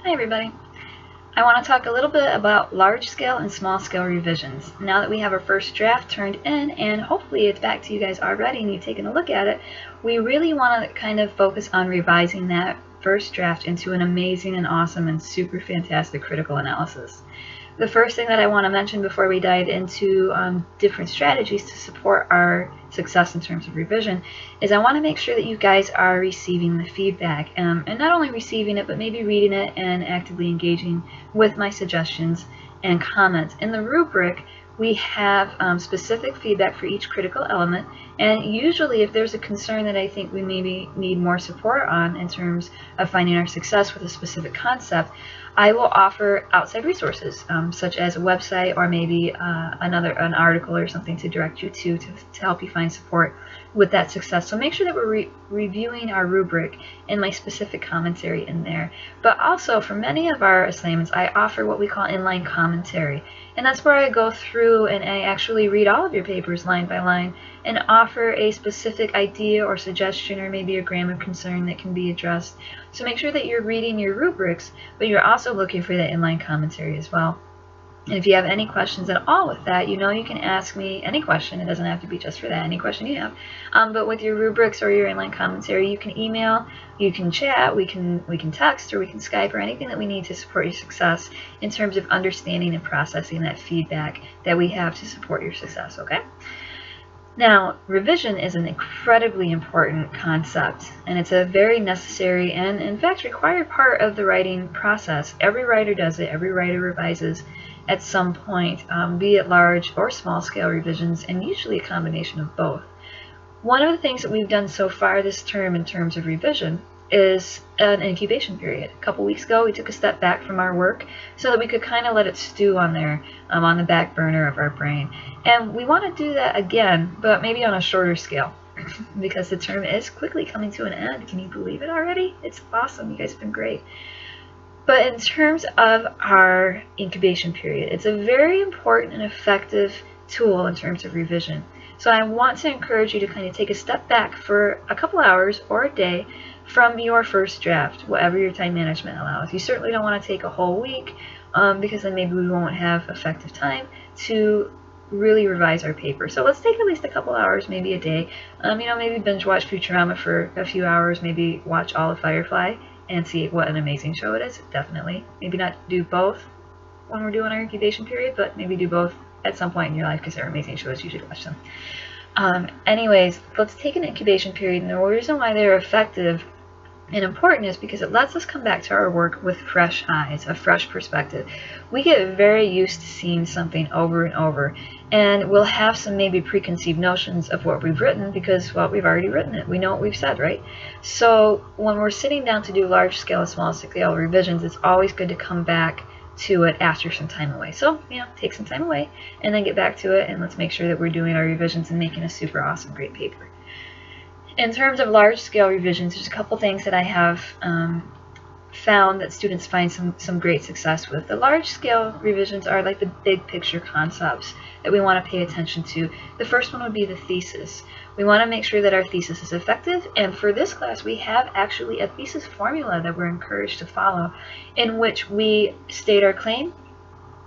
Hi everybody. I want to talk a little bit about large-scale and small-scale revisions. Now that we have our first draft turned in and hopefully it's back to you guys already and you've taken a look at it, we really want to kind of focus on revising that first draft into an amazing and awesome and super fantastic critical analysis. The first thing that I want to mention before we dive into different strategies to support our success in terms of revision is I want to make sure that you guys are receiving the feedback and not only receiving it but maybe reading it and actively engaging with my suggestions and comments. In the rubric we have specific feedback for each critical element, and usually if there's a concern that I think we maybe need more support on in terms of finding our success with a specific concept, I will offer outside resources such as a website or maybe an article or something to direct you to help you find support with that success. So make sure that we're reviewing our rubric and my specific commentary in there. But also for many of our assignments I offer what we call inline commentary, and that's where I go through and I actually read all of your papers line by line and offer a specific idea or suggestion or maybe a grammar concern that can be addressed. So make sure that you're reading your rubrics, but you're also looking for that inline commentary as well. And if you have any questions at all with that, you know you can ask me any question. It doesn't have to be just for that, any question you have. But with your rubrics or your inline commentary, you can email, you can chat, we can text, or we can Skype, or anything that we need to support your success in terms of understanding and processing that feedback that we have to support your success, okay? Now, revision is an incredibly important concept, and it's a very necessary and, in fact, required part of the writing process. Every writer does it. Every writer revises at some point, be it large or small-scale revisions, and usually a combination of both. One of the things that we've done so far this term in terms of revision is an incubation period. A couple weeks ago we took a step back from our work so that we could kind of let it stew on there on the back burner of our brain. And we want to do that again, but maybe on a shorter scale because the term is quickly coming to an end. Can you believe it already? It's awesome. You guys have been great. But in terms of our incubation period, it's a very important and effective tool in terms of revision. So I want to encourage you to kind of take a step back for a couple hours or a day from your first draft, whatever your time management allows. You certainly don't want to take a whole week because then maybe we won't have effective time to really revise our paper. So let's take at least a couple hours, maybe a day. Maybe binge watch Futurama for a few hours, maybe watch all of Firefly and see what an amazing show it is. Definitely. Maybe not do both when we're doing our incubation period, but maybe do both at some point in your life because they're amazing shows. You should watch them. Anyways, let's take an incubation period, and the reason why they're effective and important is because it lets us come back to our work with fresh eyes, a fresh perspective. We get very used to seeing something over and over, and we'll have some maybe preconceived notions of what we've written because, well, we've already written it. We know what we've said, right? So when we're sitting down to do large-scale and small-scale revisions, it's always good to come back to it after some time away. So, take some time away and then get back to it, and let's make sure that we're doing our revisions and making a super awesome, great paper. In terms of large-scale revisions, there's a couple things that I have found that students find some great success with. The large-scale revisions are like the big picture concepts that we want to pay attention to. The first one would be the thesis. We want to make sure that our thesis is effective, and for this class we have actually a thesis formula that we're encouraged to follow, in which we state our claim,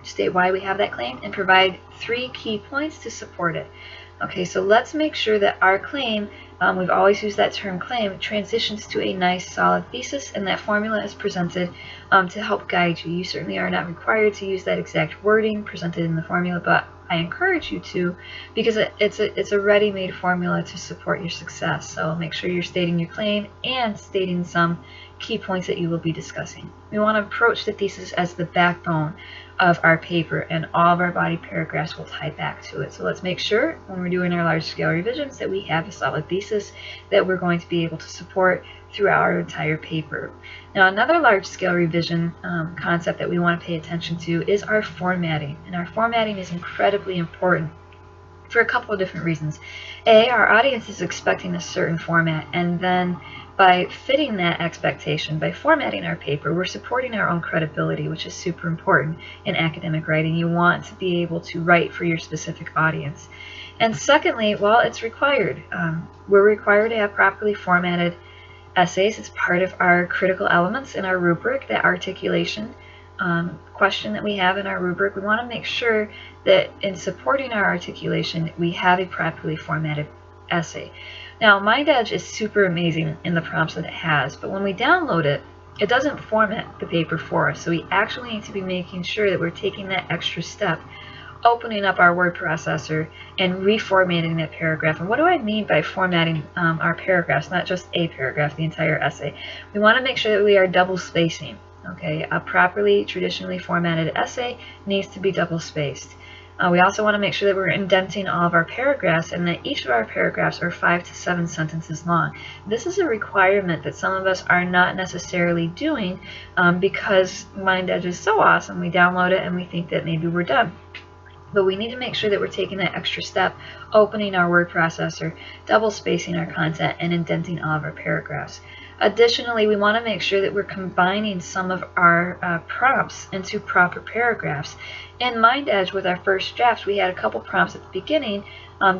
state why we have that claim, and provide 3 key points to support it. Okay, so let's make sure that our claim, we've always used that term claim, transitions to a nice solid thesis, and that formula is presented to help guide you. You certainly are not required to use that exact wording presented in the formula, but I encourage you to because it's a ready-made formula to support your success. So make sure you're stating your claim and stating some key points that you will be discussing. We want to approach the thesis as the backbone of our paper, and all of our body paragraphs will tie back to it. So let's make sure when we're doing our large-scale revisions that we have a solid thesis that we're going to be able to support throughout our entire paper. Now, another large-scale revision concept that we want to pay attention to is our formatting, and our formatting is incredibly important for a couple of different reasons. A, our audience is expecting a certain format, and then by fitting that expectation, by formatting our paper, we're supporting our own credibility, which is super important in academic writing. You want to be able to write for your specific audience. And secondly, well, it's required. We're required to have properly formatted essays. It's part of our critical elements in our rubric, that articulation question that we have in our rubric. We want to make sure that in supporting our articulation, we have a properly formatted essay. Now, MindEdge is super amazing in the prompts that it has, but when we download it, it doesn't format the paper for us. So we actually need to be making sure that we're taking that extra step, opening up our word processor and reformatting that paragraph. And what do I mean by formatting our paragraphs? Not just a paragraph, the entire essay. We want to make sure that we are double spacing. Okay, a properly traditionally formatted essay needs to be double spaced. We also want to make sure that we're indenting all of our paragraphs and that each of our paragraphs are 5 to 7 sentences long. This is a requirement that some of us are not necessarily doing because MindEdge is so awesome. We download it and we think that maybe we're done. But we need to make sure that we're taking that extra step, opening our word processor, double spacing our content, and indenting all of our paragraphs. Additionally, we want to make sure that we're combining some of our prompts into proper paragraphs. In MindEdge, with our first drafts, we had a couple prompts at the beginning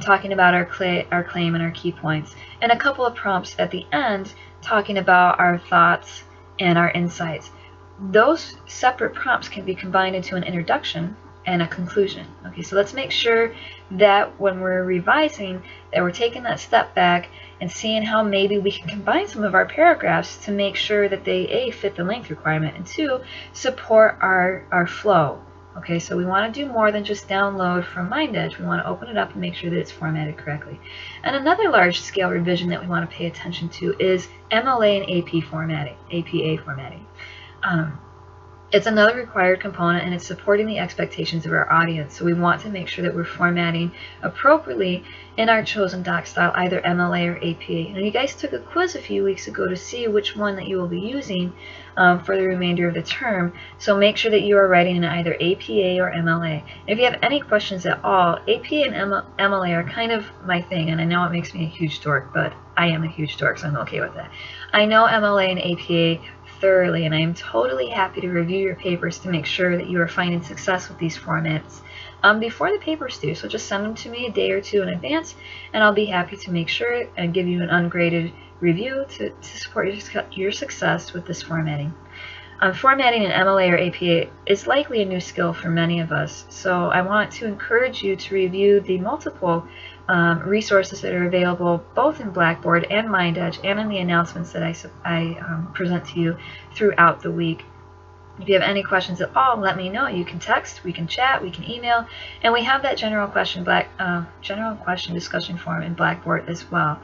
talking about our claim and our key points, and a couple of prompts at the end talking about our thoughts and our insights. Those separate prompts can be combined into an introduction and a conclusion. Okay, so let's make sure that when we're revising, that we're taking that step back and seeing how maybe we can combine some of our paragraphs to make sure that they A, fit the length requirement, and 2, support our flow. Okay, so we want to do more than just download from MindEdge. We want to open it up and make sure that it's formatted correctly. And another large scale revision that we want to pay attention to is MLA and APA formatting. It's another required component, and it's supporting the expectations of our audience. So we want to make sure that we're formatting appropriately in our chosen doc style, either MLA or APA. And you guys took a quiz a few weeks ago to see which one that you will be using for the remainder of the term. So make sure that you are writing in either APA or MLA. If you have any questions at all, APA and MLA are kind of my thing, and I know it makes me a huge dork, but I am a huge dork, so I'm okay with that. I know MLA and APA thoroughly, and I am totally happy to review your papers to make sure that you are finding success with these formats before the papers due. So just send them to me a day or two in advance, and I'll be happy to make sure and give you an ungraded review to support your success with this formatting. Formatting in MLA or APA is likely a new skill for many of us, so I want to encourage you to review the multiple resources that are available both in Blackboard and MindEdge and in the announcements that I present to you throughout the week. If you have any questions at all, let me know. You can text, we can chat, we can email, and we have that general question discussion forum in Blackboard as well.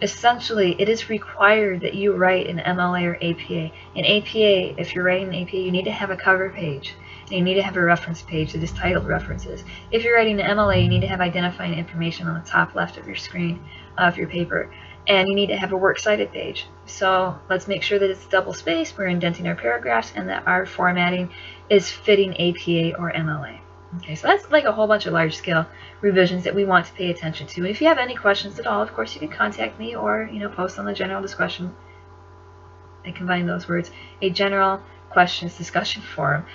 Essentially, it is required that you write an MLA or APA. In APA, if you're writing an APA, you need to have a cover page. And you need to have a reference page that is titled References. If you're writing an MLA, you need to have identifying information on the top left of your screen of your paper. And you need to have a works cited page. So let's make sure that it's double spaced, we're indenting our paragraphs, and that our formatting is fitting APA or MLA. Okay, so that's like a whole bunch of large-scale revisions that we want to pay attention to. And if you have any questions at all, of course, you can contact me or post on the general discussion. I combine those words, a general questions discussion forum,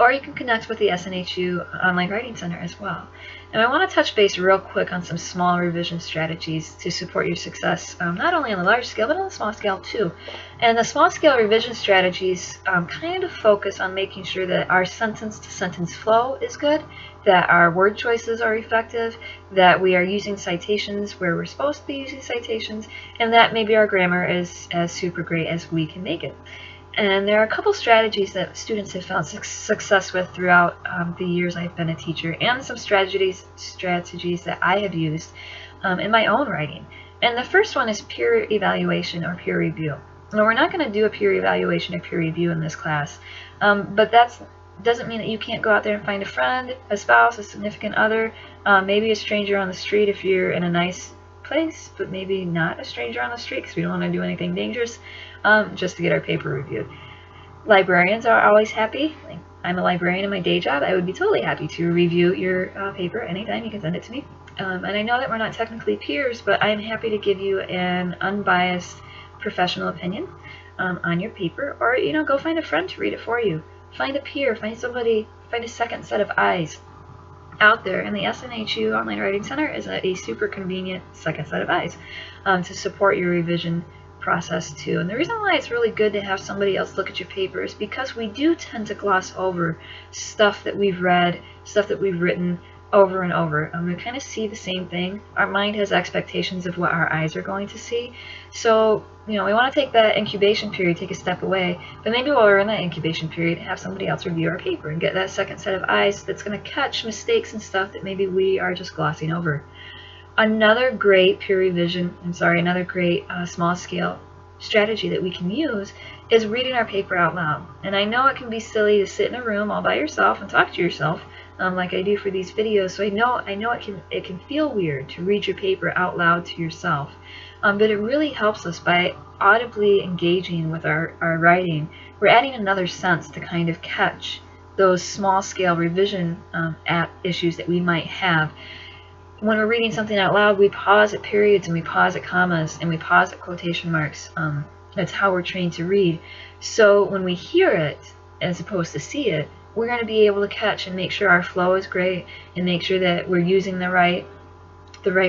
or you can connect with the SNHU Online Writing Center as well. And I want to touch base real quick on some small revision strategies to support your success, not only on the large scale, but on the small scale too. And the small scale revision strategies kind of focus on making sure that our sentence-to-sentence flow is good, that our word choices are effective, that we are using citations where we're supposed to be using citations, and that maybe our grammar is as super great as we can make it. And there are a couple strategies that students have found success with throughout the years I've been a teacher, and some strategies that I have used in my own writing. And the first one is peer evaluation or peer review. Now, we're not going to do a peer evaluation or peer review in this class, but that doesn't mean that you can't go out there and find a friend, a spouse, a significant other, maybe a stranger on the street if you're in a nice place, but maybe not a stranger on the street because we don't want to do anything dangerous, just to get our paper reviewed. Librarians are always happy. Like, I'm a librarian in my day job. I would be totally happy to review your paper anytime. You can send it to me. And I know that we're not technically peers, but I'm happy to give you an unbiased professional opinion on your paper, or go find a friend to read it for you. Find a peer, find somebody, find a second set of eyes out there, and the SNHU Online Writing Center is a super convenient second set of eyes to support your revision process too. And the reason why it's really good to have somebody else look at your paper is because we do tend to gloss over stuff that we've read, stuff that we've written over and over. We kind of see the same thing. Our mind has expectations of what our eyes are going to see. So, we want to take that incubation period, take a step away, but maybe while we're in that incubation period, have somebody else review our paper and get that second set of eyes that's going to catch mistakes and stuff that maybe we are just glossing over. Another great another great small scale strategy that we can use is reading our paper out loud. And I know it can be silly to sit in a room all by yourself and talk to yourself, like I do for these videos. So I know it can feel weird to read your paper out loud to yourself, but it really helps us by audibly engaging with our writing. We're adding another sense to kind of catch those small scale revision issues that we might have. When we're reading something out loud, we pause at periods and we pause at commas and we pause at quotation marks. That's how we're trained to read. So when we hear it as opposed to see it, we're going to be able to catch and make sure our flow is great and make sure that we're using the right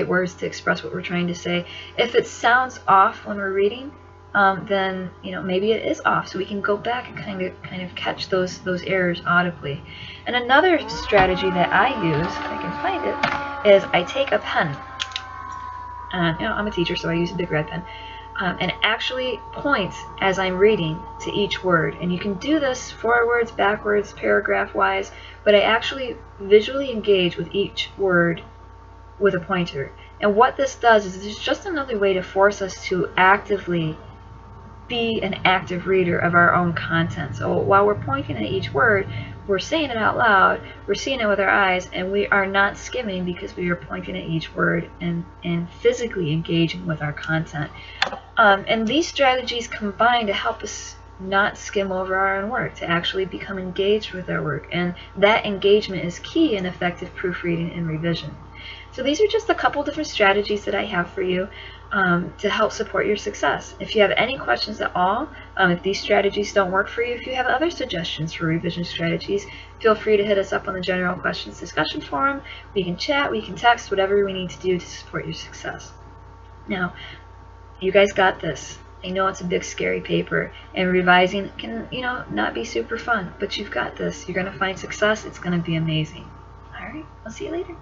words to express what we're trying to say. If it sounds off when we're reading, then maybe it is off, so we can go back and kind of catch those errors audibly. And another strategy that I use, if I can find it, is I take a pen. I'm a teacher, so I use a big red pen. And actually point as I'm reading to each word. And you can do this forwards, backwards, paragraph-wise, but I actually visually engage with each word with a pointer. And what this does is it's just another way to force us to actively be an active reader of our own content. So while we're pointing at each word, we're saying it out loud, we're seeing it with our eyes, and we are not skimming because we are pointing at each word and physically engaging with our content. And these strategies combine to help us not skim over our own work, to actually become engaged with our work. And that engagement is key in effective proofreading and revision. So these are just a couple different strategies that I have for you to help support your success. If you have any questions at all, if these strategies don't work for you, if you have other suggestions for revision strategies, feel free to hit us up on the general questions discussion forum. We can chat, we can text, whatever we need to do to support your success. Now, you guys got this. I know it's a big scary paper, and revising can, not be super fun, but you've got this. You're going to find success. It's going to be amazing. All right, I'll see you later.